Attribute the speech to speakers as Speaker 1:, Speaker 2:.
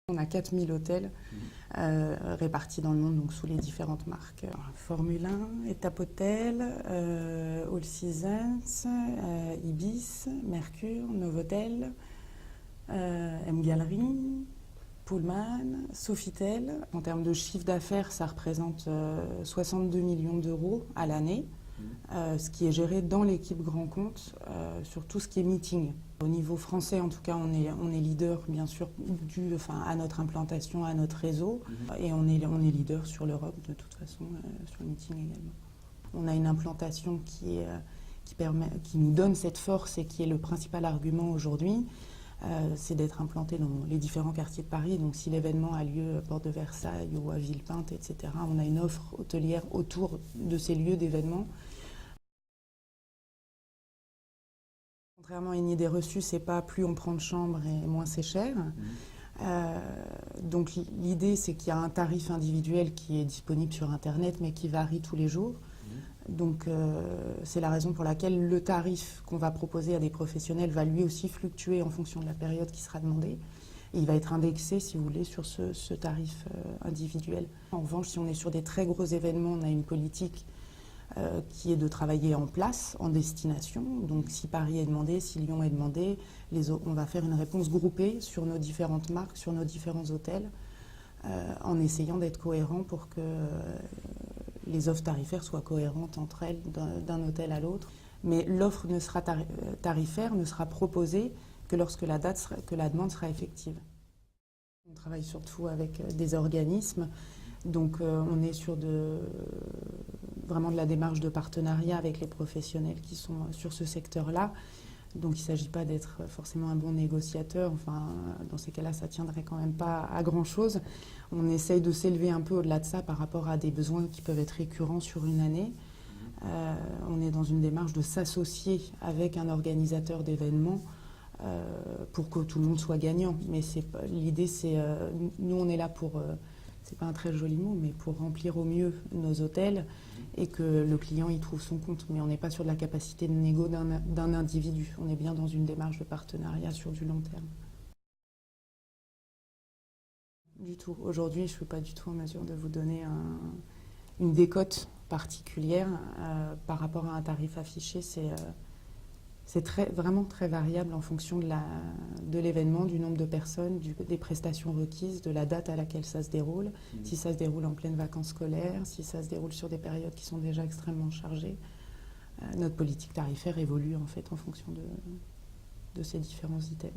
Speaker 1: On a 4000 hôtels répartis dans le monde, donc sous les différentes marques. Formule 1, Étape Hôtel, All Seasons, Ibis, Mercure, Novotel, M Gallery, Pullman, Sofitel. En termes de chiffre d'affaires, ça représente 62 millions d'euros à l'année, ce qui est géré dans l'équipe Grand Compte sur tout ce qui est meeting. Au niveau français, en tout cas, on est leader, bien sûr, à notre implantation, à notre réseau, et on est leader sur l'Europe, de toute façon, sur le meeting également. On a une implantation qui nous donne cette force et qui est le principal argument aujourd'hui. C'est d'être implanté dans les différents quartiers de Paris. Donc si l'événement a lieu à Porte de Versailles ou à Villepinte, etc., on a une offre hôtelière autour de ces lieux d'événements. Contrairement à une idée reçue, c'est pas plus on prend de chambres et moins c'est cher. Donc l'idée, c'est qu'il y a un tarif individuel qui est disponible sur Internet, mais qui varie tous les jours. Donc c'est la raison pour laquelle le tarif qu'on va proposer à des professionnels va lui aussi fluctuer en fonction de la période qui sera demandée. Et il va être indexé, si vous voulez, sur ce tarif individuel. En revanche, si on est sur des très gros événements, on a une politique qui est de travailler en place, en destination. Donc si Paris est demandé, si Lyon est demandé, on va faire une réponse groupée sur nos différentes marques, sur nos différents hôtels, en essayant d'être cohérent pour que les offres tarifaires soient cohérentes entre elles d'un hôtel à l'autre. Mais l'offre tarifaire ne sera proposée que lorsque la demande sera effective. On travaille surtout avec des organismes, donc on est sur vraiment de la démarche de partenariat avec les professionnels qui sont sur ce secteur-là. Donc il ne s'agit pas d'être forcément un bon négociateur, enfin dans ces cas-là ça ne tiendrait quand même pas à grand-chose. On essaye de s'élever un peu au-delà de ça par rapport à des besoins qui peuvent être récurrents sur une année. On est dans une démarche de s'associer avec un organisateur d'événements pour que tout le monde soit gagnant. Mais l'idée c'est, nous on est là pour, c'est pas un très joli mot, mais pour remplir au mieux nos hôtels et que le client y trouve son compte. Mais on n'est pas sur de la capacité de négo d'un individu. On est bien dans une démarche de partenariat sur du long terme. Du tout. Aujourd'hui, je ne suis pas du tout en mesure de vous donner une décote particulière par rapport à un tarif affiché. C'est vraiment très variable en fonction de l'événement, du nombre de personnes, des prestations requises, de la date à laquelle ça se déroule, si ça se déroule en pleine vacances scolaires, si ça se déroule sur des périodes qui sont déjà extrêmement chargées. Notre politique tarifaire évolue en fait en fonction de ces différents items.